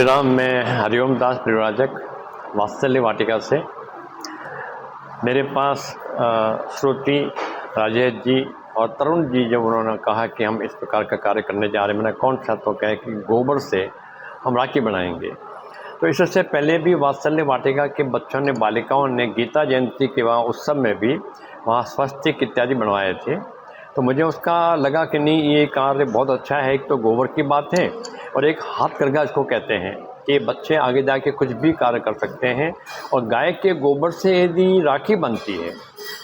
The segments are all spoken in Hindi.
राम। मैं हरिओम दास परिव्राजक वात्सल्य वाटिका से। मेरे पास श्रुति, राजेश जी और तरुण जी जब उन्होंने कहा कि हम इस प्रकार का कार्य करने जा रहे हैं, मैंने कौन सा, तो कहे कि गोबर से हम राखी बनाएंगे। तो इससे पहले भी वात्सल्य वाटिका के बच्चों ने, बालिकाओं ने गीता जयंती के वहाँ उत्सव में भी वहाँ स्वस्तिक इत्यादि बनवाए थे। तो मुझे उसका लगा कि नहीं, ये कार्य बहुत अच्छा है। एक तो गोबर की बात है और एक हाथकरघा इसको कहते हैं कि बच्चे आगे जाके कुछ भी कार्य कर सकते हैं। और गाय के गोबर से यदि राखी बनती है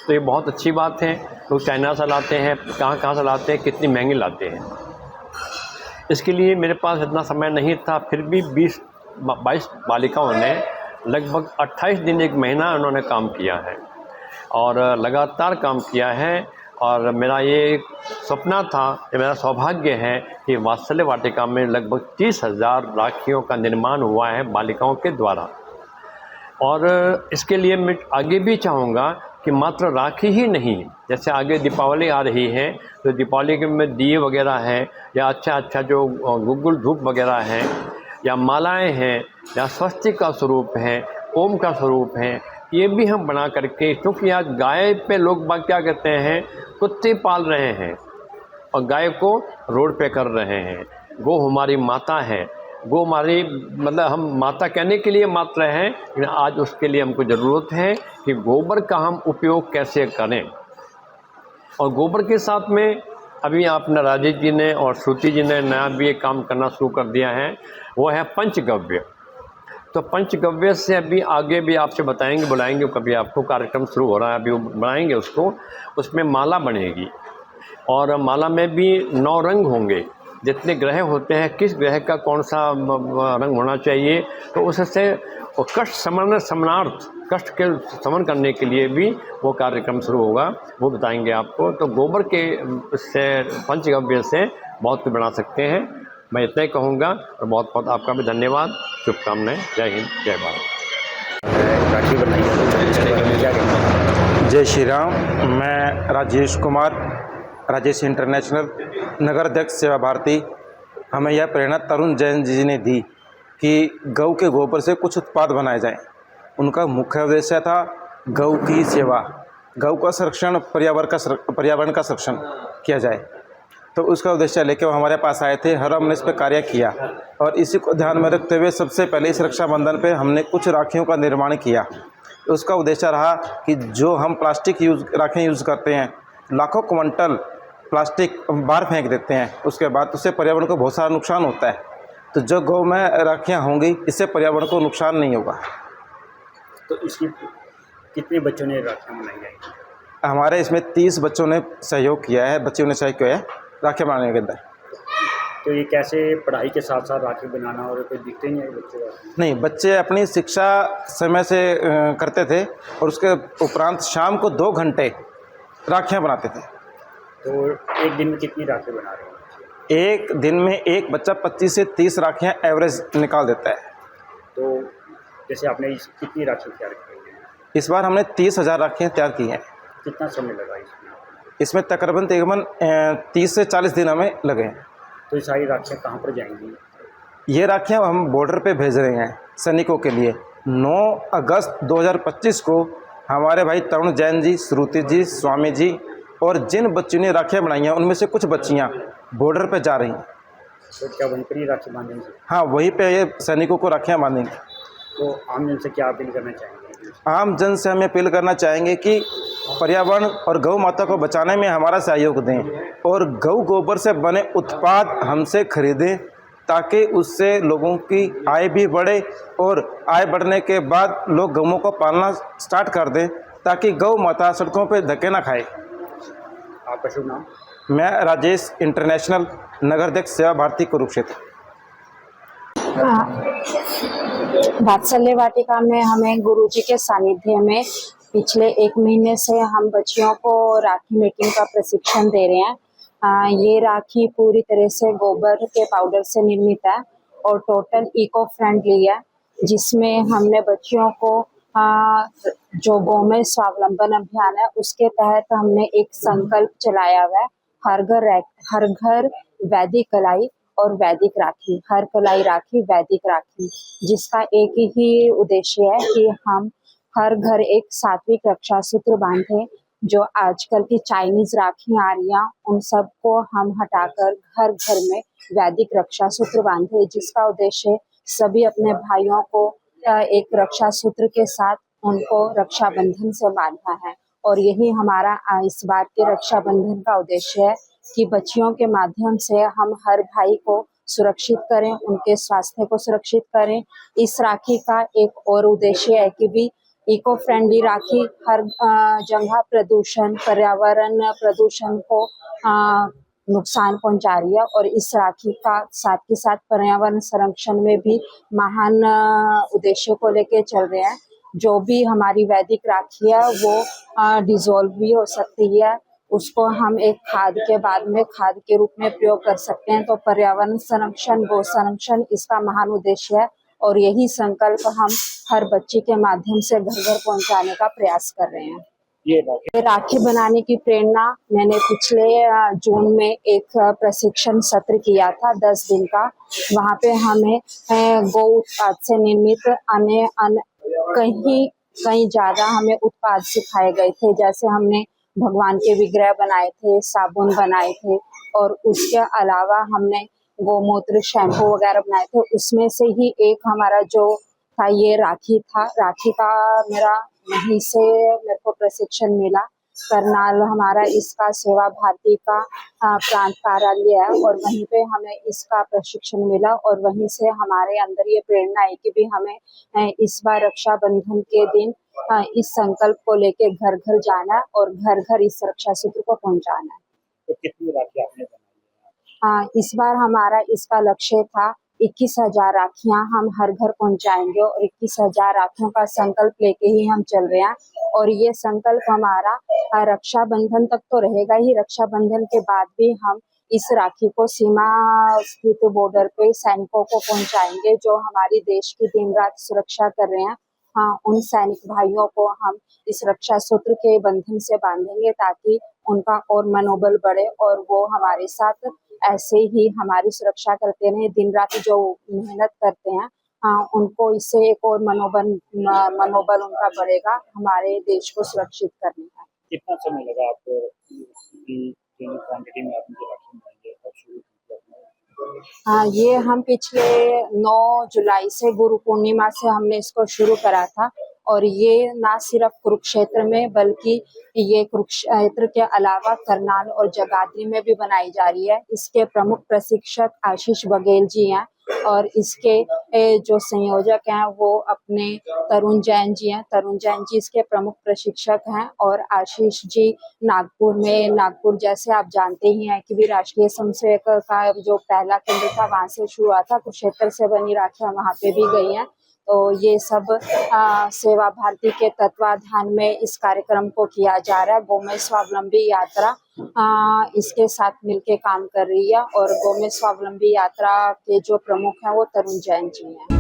तो ये बहुत अच्छी बात है। लोग चाइना से लाते हैं, कहाँ से लाते हैं, कितनी महंगी लाते हैं। इसके लिए मेरे पास इतना समय नहीं था, फिर भी 20-22 बालिकाओं ने लगभग 28 दिन, 1 महीना उन्होंने काम किया है और लगातार काम किया है। और मेरा ये सपना था, ये मेरा सौभाग्य है कि वात्सल्य वाटिका में लगभग 30,000 राखियों का निर्माण हुआ है बालिकाओं के द्वारा। और इसके लिए मैं आगे भी चाहूँगा कि मात्र राखी ही नहीं, जैसे आगे दीपावली आ रही है तो दीपावली के में दिए वगैरह हैं, या अच्छा जो गुग्गुल धूप वगैरह हैं, या मालाएं हैं, या स्वस्तिक का स्वरूप है, ओम का स्वरूप है, ये भी हम बना करके, क्योंकि आज गाय पे लोग बाग क्या कहते हैं, कुत्ते पाल रहे हैं और गाय को रोड पे कर रहे हैं। गो हमारी माता है, गो हमारी, मतलब हम माता कहने के लिए मात्र हैं, लेकिन आज उसके लिए हमको ज़रूरत है कि गोबर का हम उपयोग कैसे करें। और गोबर के साथ में अभी आपने, राजेश जी ने और श्रुति जी ने नया भी एक काम करना शुरू कर दिया है, वो है पंचगव्य। तो पंचगव्य से अभी आगे भी आपसे बताएंगे, बुलाएंगे कभी, आपको कार्यक्रम शुरू हो रहा है, अभी वो बनाएंगे उसको। उसमें माला बनेगी और माला में भी 9 रंग होंगे। जितने ग्रह होते हैं, किस ग्रह का कौन सा रंग होना चाहिए, तो उससे कष्ट समनार्थ, कष्ट के समन करने के लिए भी वो कार्यक्रम शुरू होगा, वो बताएंगे आपको। तो गोबर के से, पंचगव्य से बहुत कुछ बना सकते हैं। मैं इतना ही कहूँगा और बहुत बहुत आपका भी धन्यवाद, शुभकामनाएं। जय हिंद, जय भारत। राखी बनाई, जय श्री राम। मैं राजेश कुमार, राजेश इंटरनेशनल नगर अध्यक्ष सेवा भारती। हमें यह प्रेरणा तरुण जैन जी ने दी कि गौ के गोबर से कुछ उत्पाद बनाए जाएं। उनका मुख्य उद्देश्य था गौ की सेवा, गौ का संरक्षण, पर्यावरण का संरक्षण किया जाए। तो उसका उद्देश्य लेके वो हमारे पास आए थे और हमने इस पर कार्य किया। और इसी को ध्यान में रखते हुए सबसे पहले इस रक्षाबंधन पे हमने कुछ राखियों का निर्माण किया। उसका उद्देश्य रहा कि जो हम प्लास्टिक राखियाँ यूज़ करते हैं, लाखों क्विंटल प्लास्टिक बाहर फेंक देते हैं, उसके बाद उससे पर्यावरण को बहुत सारा नुकसान होता है। तो जो गौ में राखियाँ होंगी, इससे पर्यावरण को नुकसान नहीं होगा। तो इसमें कितने बच्चों ने राखियाँ बनाई जाएंगी? हमारे इसमें 30 बच्चों ने सहयोग किया है, बच्चियों ने सहयोग किया है राखी बनाने के अंदर। तो ये कैसे पढ़ाई के साथ साथ राखी बनाना, और कोई दिखते नहीं है बच्चे? नहीं, बच्चे अपनी शिक्षा समय से करते थे और उसके उपरांत शाम को 2 घंटे राखियाँ बनाते थे। तो एक दिन में कितनी राखी बना रहे हैं? एक दिन में एक बच्चा 25 से 30 राखियाँ एवरेज निकाल देता है। तो जैसे आपने कितनी राखी तैयार की है? इस बार हमने 30,000 राखियाँ तैयार की हैं। कितना समय लगा इसमें? इसमें तकरीबन 30 से 40 दिन हमें लगे हैं। तो ये सारी राखियाँ कहाँ पर जाएंगी? ये राखियाँ हम बॉर्डर पे भेज रहे हैं सैनिकों के लिए। 9 अगस्त 2025 को हमारे भाई तरुण जैन जी, श्रुति जी, स्वामी जी और जिन बच्चों ने राखियाँ बनाई हैं, उनमें से कुछ बच्चियाँ बॉर्डर पे जा रही हैं। तो क्या वहीं पर ही राखी बांधेंगे? हाँ, वहीं पे ये सैनिकों को राखियाँ बांधेंगे। तो आम जन से क्या अपील करना चाहेंगे? आम जन से हमें अपील करना चाहेंगे कि पर्यावरण और गौ माता को बचाने में हमारा सहयोग दें और गौ गोबर से बने उत्पाद हमसे खरीदें, ताकि उससे लोगों की आय भी बढ़े और आय बढ़ने के बाद लोग गौओं को पालना स्टार्ट कर दें, ताकि गौ माता सड़कों पर धक्के ना खाए। आपका शुभ नाम? मैं राजेश इंटरनेशनल नगर अध्यक्ष सेवा भारती कुरुक्षेत्र। वात्सल्य वाटिका में हमें गुरुजी के सानिध्य में पिछले 1 महीने से हम बच्चियों को राखी मेकिंग का प्रशिक्षण दे रहे हैं। ये राखी पूरी तरह से गोबर के पाउडर से निर्मित है और टोटल इको फ्रेंडली है, जिसमें हमने बच्चियों को जो गौमय स्वावलंबन अभियान है उसके तहत हमने एक संकल्प चलाया हुआ है, हर घर वैदिक कलाई। और वैदिक राखी, हर कलाई राखी, वैदिक राखी, जिसका एक ही उद्देश्य है कि हम हर घर एक सात्विक रक्षा सूत्र बांधे। जो आजकल की चाइनीज राखी आ रही हैं उन सबको हम हटाकर घर घर में वैदिक रक्षा सूत्र बांधे, जिसका उद्देश्य सभी अपने भाइयों को एक रक्षा सूत्र के साथ उनको रक्षाबंधन से बांधना है। और यही हमारा इस बार के रक्षाबंधन का उद्देश्य है कि बच्चियों के माध्यम से हम हर भाई को सुरक्षित करें, उनके स्वास्थ्य को सुरक्षित करें। इस राखी का एक और उद्देश्य है कि भी इको फ्रेंडली राखी हर जगह प्रदूषण, पर्यावरण प्रदूषण को नुकसान पहुंचा रही है, और इस राखी का साथ के साथ पर्यावरण संरक्षण में भी महान उद्देश्य को लेके चल रहे हैं। जो भी हमारी वैदिक राखी है वो डिजोल्व भी हो सकती है, उसको हम एक खाद के बाद में खाद के रूप में प्रयोग कर सकते हैं। तो पर्यावरण संरक्षण, गौ संरक्षण इसका महान उद्देश्य है, और यही संकल्प हम हर बच्ची के माध्यम से घर घर पहुंचाने का प्रयास कर रहे हैं। ये राखी बनाने की प्रेरणा मैंने पिछले जून में एक प्रशिक्षण सत्र किया था 10 दिन का। वहाँ पे हमें गौ उत्पाद से निर्मित कहीं ज्यादा हमें उत्पाद सिखाए गए थे। जैसे हमने भगवान के विग्रह बनाए थे, साबुन बनाए थे, और उसके अलावा हमने गोमूत्र, शैम्पू वगैरह बनाए थे। उसमें से ही एक हमारा जो था ये राखी था। राखी का वहीं से मेरे को प्रशिक्षण मिला। करनाल हमारा इसका सेवा भारती का प्रांत कार्यालय है, और वहीं पे हमें इसका प्रशिक्षण मिला, और वहीं से हमारे अंदर ये प्रेरणा है कि भी हमें इस बार रक्षाबंधन के दिन इस संकल्प को लेके घर घर जाना है और घर घर इस रक्षा सूत्र को पहुंचाना है। तो कितनी राखी आपने बनाई है? इस बार हमारा इसका लक्ष्य था 21,000 राखियां हम हर घर पहुंचाएंगे, और 21,000 राखियों का संकल्प लेके ही हम चल रहे हैं। और ये संकल्प हमारा रक्षाबंधन तक तो रहेगा ही। रक्षाबंधन के बाद भी हम इस राखी को सीमा स्थित बॉर्डर पे सैनिकों को पहुंचाएंगे, जो हमारी देश की दिन रात सुरक्षा कर रहे हैं। उन सैनिक भाइयों को हम इस रक्षा सूत्र के बंधन से बांधेंगे, ताकि उनका और मनोबल बढ़े, और वो हमारे साथ ऐसे ही हमारी सुरक्षा करते रहे। दिन रात जो मेहनत करते हैं उनको इससे एक और मनोबल उनका बढ़ेगा हमारे देश को सुरक्षित करने का। कितना समय लगा आपको क्वांटिटी में आपने जो राखी बनाई है और शुरू की? ये हम पिछले 9 जुलाई से गुरु पूर्णिमा से हमने इसको शुरू करा था, और ये ना सिर्फ कुरुक्षेत्र में बल्कि ये कुरुक्षेत्र के अलावा करनाल और जगाधरी में भी बनाई जा रही है। इसके प्रमुख प्रशिक्षक आशीष बघेल जी हैं, और इसके जो संयोजक हैं वो अपने तरुण जैन जी हैं। तरुण जैन जी इसके प्रमुख प्रशिक्षक हैं, और आशीष जी नागपुर जैसे आप जानते ही हैं कि भी राष्ट्रीय स्वयंसेवक का जो पहला केंद्र था वहां से शुरू हुआ था। कुरुक्षेत्र से बनी राखियां वहां पे भी गई हैं। तो ये सब सेवा भारती के तत्वाधान में इस कार्यक्रम को किया जा रहा है। गोमय स्वावलंबी यात्रा इसके साथ मिलके काम कर रही है, और गोमय स्वावलंबी यात्रा के जो प्रमुख हैं वो तरुण जैन जी हैं।